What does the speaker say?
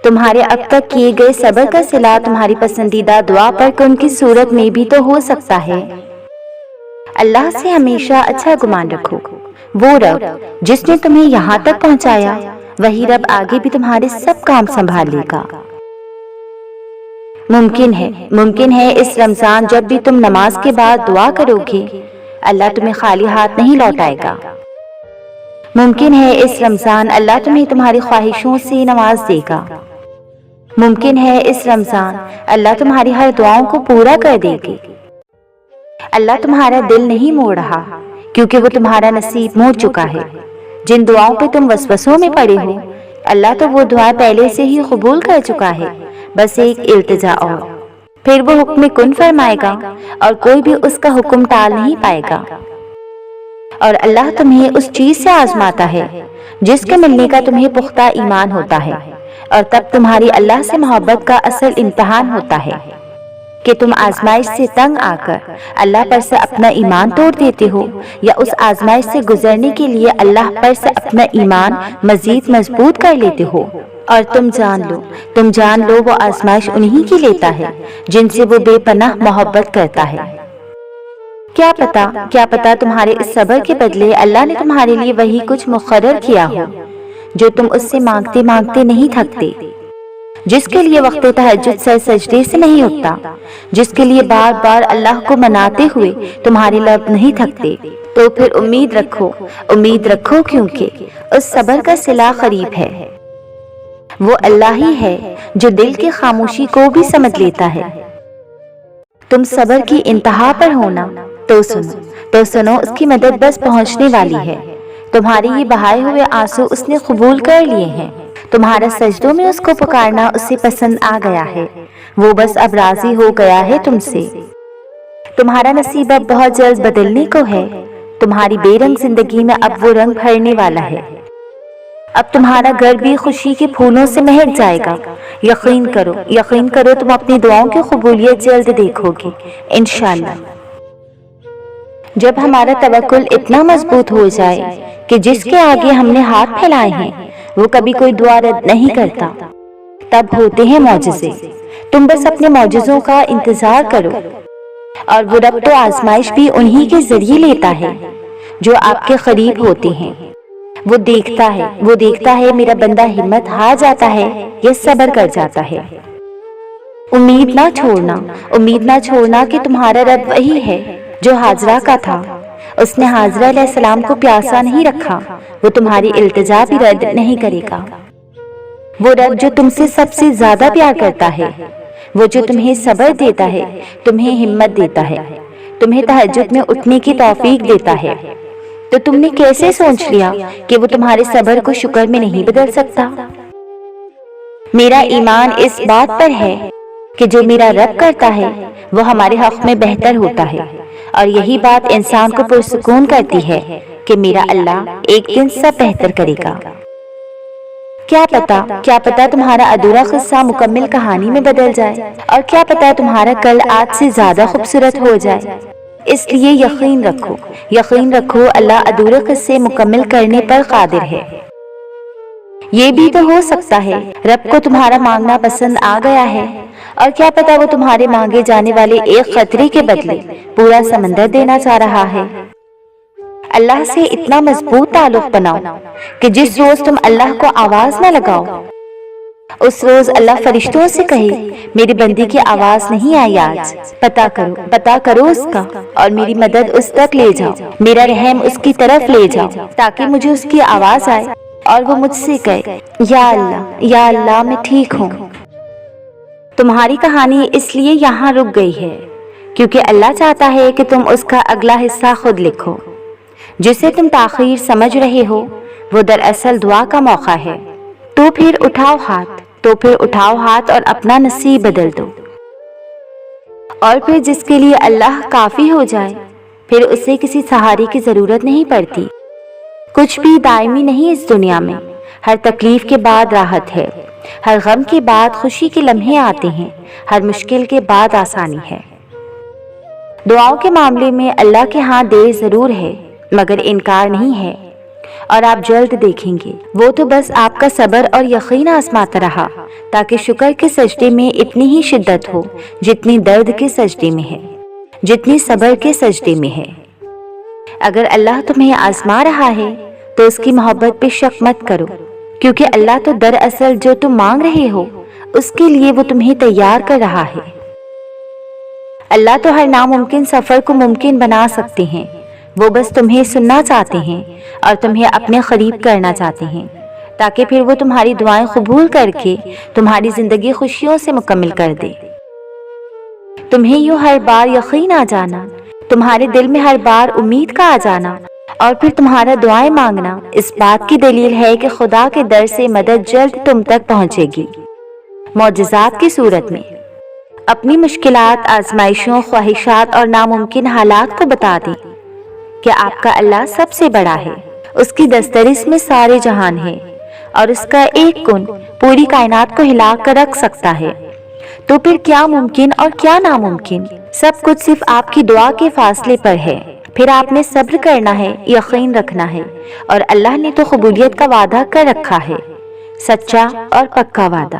تمہارے اب تک کیے گئے صبر کا صلہ تمہاری پسندیدہ دعا پڑھ کر ان کی صورت میں بھی تو ہو سکتا ہے۔ اللہ سے ہمیشہ اچھا گمان رکھو۔ وہ رب جس نے تمہیں یہاں تک پہنچایا، وہی رب آگے بھی تمہارے سب کام سنبھال لے گا۔ ممکن ہے اس رمضان جب بھی تم نماز کے بعد دعا کرو گے، اللہ تمہیں خالی ہاتھ نہیں لوٹائے گا۔ ممکن ہے اس رمضان اللہ تمہیں تمہاری خواہشوں سے نواز دے گا۔ ممکن ہے اس رمضان اللہ تمہاری ہر دعاؤں کو پورا کر دے گی۔ اللہ تمہارا دل نہیں موڑ رہا، کیونکہ وہ تمہارا نصیب موڑ چکا ہے۔ جن دعاؤں پہ تم وسوسوں میں پڑے ہو، اللہ تو وہ دعا پہلے سے ہی قبول کر چکا ہے، بس ایک التجا اور، پھر وہ حکم کن فرمائے گا اور کوئی بھی اس کا حکم ٹال نہیں پائے گا۔ اور اللہ تمہیں اس چیز سے آزماتا ہے جس کے ملنے کا تمہیں پختہ ایمان ہوتا ہے، اور تب تمہاری اللہ سے محبت کا اصل امتحان ہوتا ہے کہ تم آزمائش سے تنگ آ کر اللہ پر سے اپنا ایمان توڑ دیتے ہو، یا اس آزمائش سے گزرنے کے لیے اللہ پر سے اپنا ایمان مزید مضبوط کر لیتے ہو۔ اور تم جان لو وہ آزمائش انہی کی لیتا ہے جن سے وہ بے پناہ محبت کرتا ہے۔ کیا پتا تمہارے اس صبر کے بدلے اللہ نے تمہارے لیے وہی کچھ مقرر کیا ہو جو تم اس سے مانگتے مانگتے نہیں تھکتے، جس کے لیے وقت تہجد سر سجدے سے نہیں اٹھتا، جس کے لیے بار بار اللہ کو مناتے ہوئے تمہارے لب نہیں تھکتے۔ تو پھر امید رکھو کیونکہ اس صبر کا صلہ قریب ہے۔ وہ اللہ ہی ہے جو دل کی خاموشی کو بھی سمجھ لیتا ہے۔ تم صبر کی انتہا پر ہونا تو سنو اس کی مدد بس پہنچنے والی ہے۔ تمہارے یہ بہائے ہوئے آنسو اس نے قبول کر لیے ہیں، تمہارا سجدوں میں اس کو پکارنا اسے پسند آ گیا ہے، وہ بس اب راضی ہو گیا ہے تم سے۔ تمہارا نصیب اب بہت جلد بدلنے کو ہے، تمہاری بے رنگ زندگی میں اب وہ رنگ بھرنے والا ہے۔ اب تمہارا گھر بھی خوشی کے پھولوں سے مہک جائے گا۔ یقین کرو تم اپنی دعاؤں کی قبولیت جلد دیکھو گے انشاءاللہ۔ جب ہمارا توکل اتنا مضبوط ہو جائے کہ جس کے آگے ہم نے ہاتھ پھیلائے ہیں وہ کبھی کوئی دعا رد نہیں کرتا، تب ہوتے ہیں معجزے۔ تم بس اپنے معجزوں کا انتظار کرو، اور وہ رب تو آزمائش بھی انہی کے ذریعے لیتا ہے جو آپ کے قریب ہوتے ہیں۔ وہ دیکھتا ہے میرا بندہ ہمت ہار جاتا ہے یا صبر کر جاتا ہے۔ امید نہ چھوڑنا کہ تمہارا رب وہی ہے جو حاجرہ کا تھا۔ اس نے حاجرہ علیہ السلام کو پیاسا نہیں رکھا، وہ تمہاری التجا بھی رد نہیں کرے گا۔ وہ رب جو تم سے سب سے زیادہ پیار کرتا ہے، وہ جو تمہیں صبر دیتا ہے، تمہیں ہمت دیتا ہے، تمہیں تہجد میں اٹھنے کی توفیق دیتا ہے، تو تم نے کیسے سوچ لیا کہ وہ تمہارے صبر کو شکر میں نہیں بدل سکتا؟ میرا ایمان اس بات پر ہے کہ جو میرا رب کرتا ہے وہ ہمارے حق میں بہتر ہوتا ہے، اور یہی بات انسان کو پرسکون کرتی ہے کہ میرا اللہ ایک دن سب بہتر کرے گا۔ کیا پتا تمہارا ادھورا قصہ مکمل کہانی میں بدل جائے، اور کیا پتا تمہارا کل آج سے زیادہ خوبصورت ہو جائے۔ اس لیے یقین رکھو اللہ ادھورے قصے مکمل کرنے پر قادر ہے۔ یہ بھی تو ہو سکتا ہے رب کو تمہارا مانگنا پسند آ گیا ہے، اور کیا پتا وہ تمہارے مانگے جانے والے ایک قطرے کے بدلے پورا سمندر دینا چاہ رہا ہے۔ اللہ سے اتنا مضبوط تعلق بناؤ کہ جس روز تم اللہ کو آواز نہ لگاؤ، اس روز اللہ فرشتوں سے کہے میری بندی کی آواز نہیں آئی آج، پتا کرو اس کا، اور میری مدد اس تک لے جاؤ، میرا رحم اس کی طرف لے جاؤ، تاکہ مجھے اس کی آواز آئے اور وہ مجھ سے کہے یا اللہ میں ٹھیک ہوں۔ تمہاری کہانی اس لیے یہاں رک گئی ہے کیونکہ اللہ چاہتا ہے کہ تم اس کا اگلا حصہ خود لکھو۔ جسے تم تاخیر سمجھ رہے ہو وہ دراصل دعا کا موقع ہے۔ تو پھر اٹھاؤ ہاتھ اور اپنا نصیب بدل دو۔ اور پھر جس کے لیے اللہ کافی ہو جائے پھر اسے کسی سہارے کی ضرورت نہیں پڑتی۔ کچھ بھی دائمی نہیں اس دنیا میں، ہر تکلیف کے بعد راحت ہے، ہر غم کے بعد خوشی کے لمحے آتے ہیں، ہر مشکل کے بعد آسانی ہے۔ دعاؤں کے معاملے میں اللہ کے ہاں دیر ضرور ہے مگر انکار نہیں ہے، اور آپ جلد دیکھیں گے۔ وہ تو بس آپ کا صبر اور یقین آزماتا رہا تاکہ شکر کے سجدے میں اتنی ہی شدت ہو جتنی درد کے سجدے میں ہے، جتنی صبر کے سجدے میں ہے۔ اگر اللہ تمہیں آزما رہا ہے تو اس کی محبت پہ شک مت کرو، کیونکہ اللہ تو دراصل جو تم مانگ رہے ہو اس کے لیے وہ تمہیں تیار کر رہا ہے۔ اللہ تو ہر ناممکن سفر کو ممکن بنا سکتے ہیں، وہ بس تمہیں سننا چاہتے ہیں اور تمہیں اپنے قریب کرنا چاہتے ہیں تاکہ پھر وہ تمہاری دعائیں قبول کر کے تمہاری زندگی خوشیوں سے مکمل کر دے۔ تمہیں یوں ہر بار یقین آ جانا، تمہارے دل میں ہر بار امید کا آ جانا اور پھر تمہارا دعائیں مانگنا اس بات کی دلیل ہے کہ خدا کے در سے مدد جلد تم تک پہنچے گی، معجزات کی صورت میں۔ اپنی مشکلات، آزمائشوں، خواہشات اور ناممکن حالات کو بتا دیں کہ آپ کا اللہ سب سے بڑا ہے، اس کی دسترس میں سارے جہان ہے اور اس کا ایک کن پوری کائنات کو ہلا کر رکھ سکتا ہے۔ تو پھر کیا ممکن اور کیا ناممکن، سب کچھ صرف آپ کی دعا کے فاصلے پر ہے۔ پھر آپ نے صبر کرنا ہے، یقین رکھنا ہے، اور اللہ نے تو قبولیت کا وعدہ کر رکھا ہے، سچا اور پکا وعدہ۔